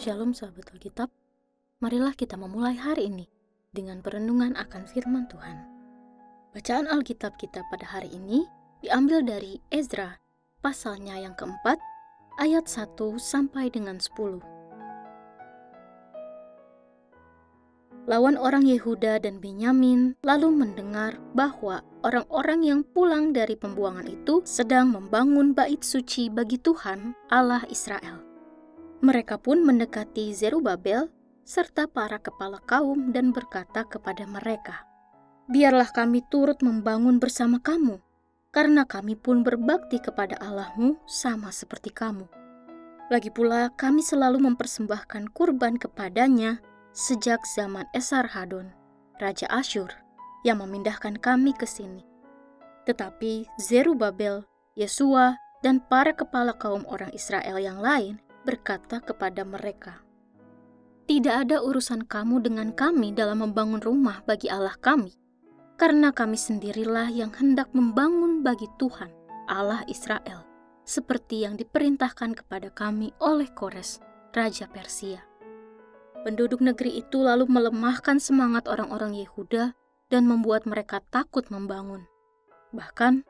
Shalom sahabat Alkitab, marilah kita memulai hari ini dengan perenungan akan firman Tuhan. Bacaan Alkitab kita pada hari ini diambil dari Ezra, pasalnya yang keempat, ayat 1 sampai dengan 10. Lawan orang Yehuda dan Benyamin lalu mendengar bahwa orang-orang yang pulang dari pembuangan itu sedang membangun bait suci bagi Tuhan Allah Israel. Mereka pun mendekati Zerubabel serta para kepala kaum dan berkata kepada mereka, "Biarlah kami turut membangun bersama kamu, karena kami pun berbakti kepada Allahmu sama seperti kamu. Lagi pula kami selalu mempersembahkan kurban kepadanya sejak zaman Esarhadon, Raja Asyur, yang memindahkan kami ke sini." Tetapi Zerubabel, Yesua, dan para kepala kaum orang Israel yang lain berkata kepada mereka, "Tidak ada urusan kamu dengan kami dalam membangun rumah bagi Allah kami, karena kami sendirilah yang hendak membangun bagi Tuhan, Allah Israel, seperti yang diperintahkan kepada kami oleh Kores, Raja Persia." Penduduk negeri itu lalu melemahkan semangat orang-orang Yehuda dan membuat mereka takut membangun. Bahkan,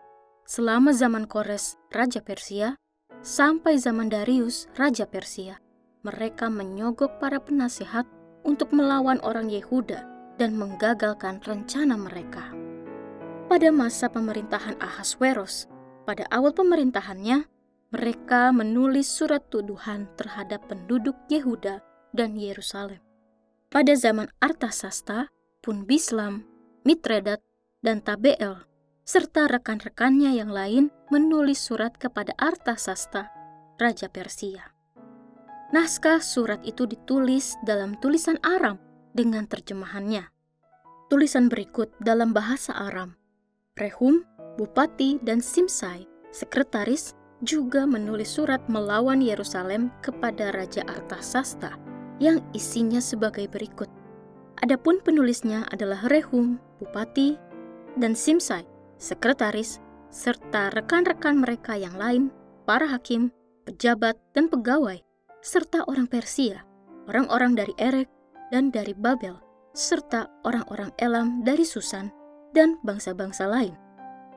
selama zaman Kores, Raja Persia, sampai zaman Darius, Raja Persia, mereka menyogok para penasehat untuk melawan orang Yehuda dan menggagalkan rencana mereka. Pada masa pemerintahan Ahasweros, pada awal pemerintahannya, mereka menulis surat tuduhan terhadap penduduk Yehuda dan Yerusalem. Pada zaman Artasasta pun Bislam, Mitredat, dan Tabeel, serta rekan-rekannya yang lain menulis surat kepada Artasasta, Raja Persia. Naskah surat itu ditulis dalam tulisan Aram dengan terjemahannya. Tulisan berikut dalam bahasa Aram. Rehum, bupati, dan Simsai, sekretaris, juga menulis surat melawan Yerusalem kepada Raja Artasasta yang isinya sebagai berikut. Adapun penulisnya adalah Rehum, bupati, dan Simsai, sekretaris, serta rekan-rekan mereka yang lain, para hakim, pejabat, dan pegawai, serta orang Persia, orang-orang dari Erek dan dari Babel, serta orang-orang Elam dari Susan, dan bangsa-bangsa lain,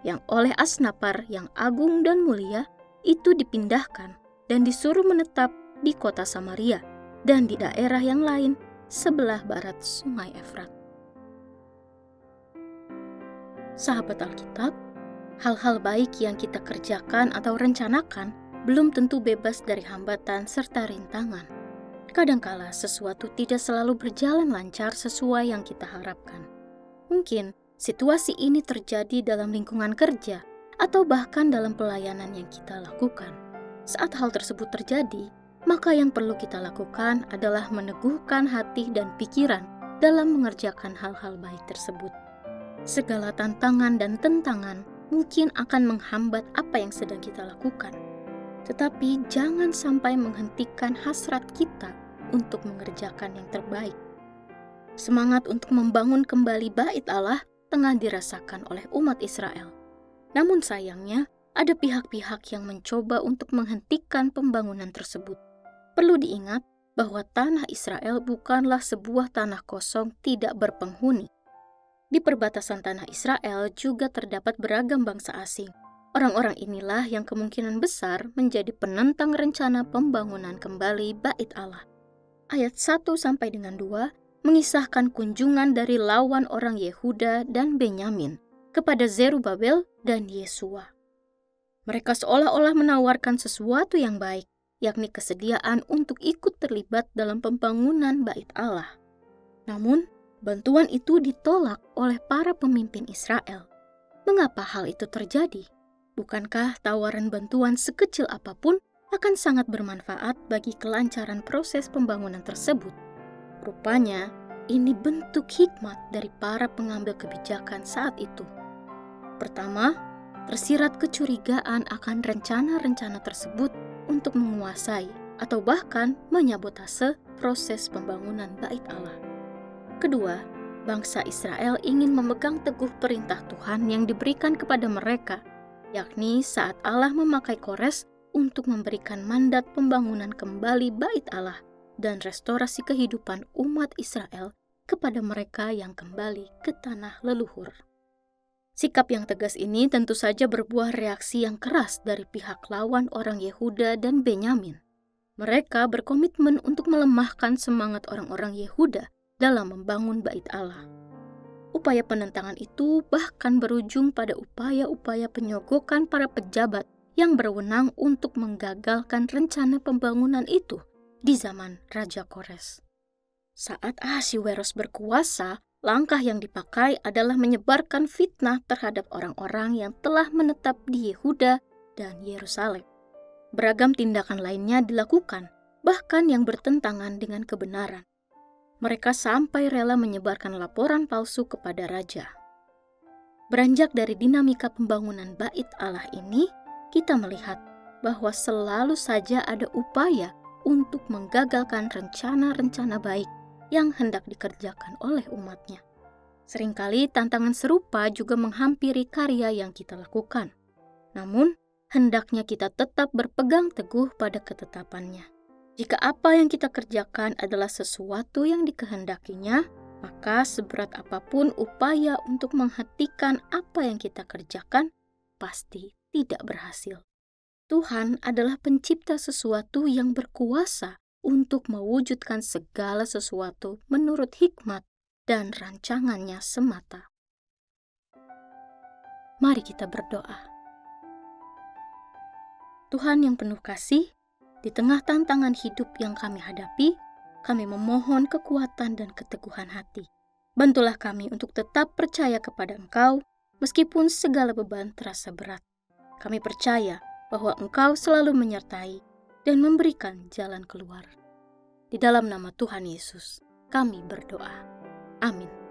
yang oleh Asnapar yang agung dan mulia itu dipindahkan dan disuruh menetap di kota Samaria dan di daerah yang lain sebelah barat Sungai Efrat. Sahabat Alkitab, hal-hal baik yang kita kerjakan atau rencanakan belum tentu bebas dari hambatan serta rintangan. Kadangkala sesuatu tidak selalu berjalan lancar sesuai yang kita harapkan. Mungkin situasi ini terjadi dalam lingkungan kerja atau bahkan dalam pelayanan yang kita lakukan. Saat hal tersebut terjadi, maka yang perlu kita lakukan adalah meneguhkan hati dan pikiran dalam mengerjakan hal-hal baik tersebut. Segala tantangan dan tentangan mungkin akan menghambat apa yang sedang kita lakukan. Tetapi jangan sampai menghentikan hasrat kita untuk mengerjakan yang terbaik. Semangat untuk membangun kembali bait Allah tengah dirasakan oleh umat Israel. Namun sayangnya, ada pihak-pihak yang mencoba untuk menghentikan pembangunan tersebut. Perlu diingat bahwa tanah Israel bukanlah sebuah tanah kosong tidak berpenghuni. Di perbatasan tanah Israel juga terdapat beragam bangsa asing. Orang-orang inilah yang kemungkinan besar menjadi penentang rencana pembangunan kembali bait Allah. Ayat 1 sampai dengan 2 mengisahkan kunjungan dari lawan orang Yehuda dan Benyamin kepada Zerubabel dan Yesua. Mereka seolah-olah menawarkan sesuatu yang baik, yakni kesediaan untuk ikut terlibat dalam pembangunan bait Allah. Namun, bantuan itu ditolak oleh para pemimpin Israel. Mengapa hal itu terjadi? Bukankah tawaran bantuan sekecil apapun akan sangat bermanfaat bagi kelancaran proses pembangunan tersebut? Rupanya, ini bentuk hikmat dari para pengambil kebijakan saat itu. Pertama, tersirat kecurigaan akan rencana-rencana tersebut untuk menguasai atau bahkan menyabotase proses pembangunan bait Allah. Kedua, bangsa Israel ingin memegang teguh perintah Tuhan yang diberikan kepada mereka, yakni saat Allah memakai Kores untuk memberikan mandat pembangunan kembali bait Allah dan restorasi kehidupan umat Israel kepada mereka yang kembali ke tanah leluhur. Sikap yang tegas ini tentu saja berbuah reaksi yang keras dari pihak lawan orang Yehuda dan Benyamin. Mereka berkomitmen untuk melemahkan semangat orang-orang Yehuda dalam membangun Bait Allah. Upaya penentangan itu bahkan berujung pada upaya-upaya penyogokan para pejabat yang berwenang untuk menggagalkan rencana pembangunan itu di zaman Raja Kores. Saat Ahasiweros berkuasa, langkah yang dipakai adalah menyebarkan fitnah terhadap orang-orang yang telah menetap di Yehuda dan Yerusalem. Beragam tindakan lainnya dilakukan, bahkan yang bertentangan dengan kebenaran. Mereka sampai rela menyebarkan laporan palsu kepada raja. Beranjak dari dinamika pembangunan Bait Allah ini, kita melihat bahwa selalu saja ada upaya untuk menggagalkan rencana-rencana baik yang hendak dikerjakan oleh umatnya. Seringkali tantangan serupa juga menghampiri karya yang kita lakukan. Namun, hendaknya kita tetap berpegang teguh pada ketetapannya. Jika apa yang kita kerjakan adalah sesuatu yang dikehendakinya, maka seberat apapun upaya untuk menghentikan apa yang kita kerjakan, pasti tidak berhasil. Tuhan adalah pencipta sesuatu yang berkuasa untuk mewujudkan segala sesuatu menurut hikmat dan rancangannya semata. Mari kita berdoa. Tuhan yang penuh kasih, di tengah tantangan hidup yang kami hadapi, kami memohon kekuatan dan keteguhan hati. Bantulah kami untuk tetap percaya kepada Engkau, meskipun segala beban terasa berat. Kami percaya bahwa Engkau selalu menyertai dan memberikan jalan keluar. Di dalam nama Tuhan Yesus, kami berdoa. Amin.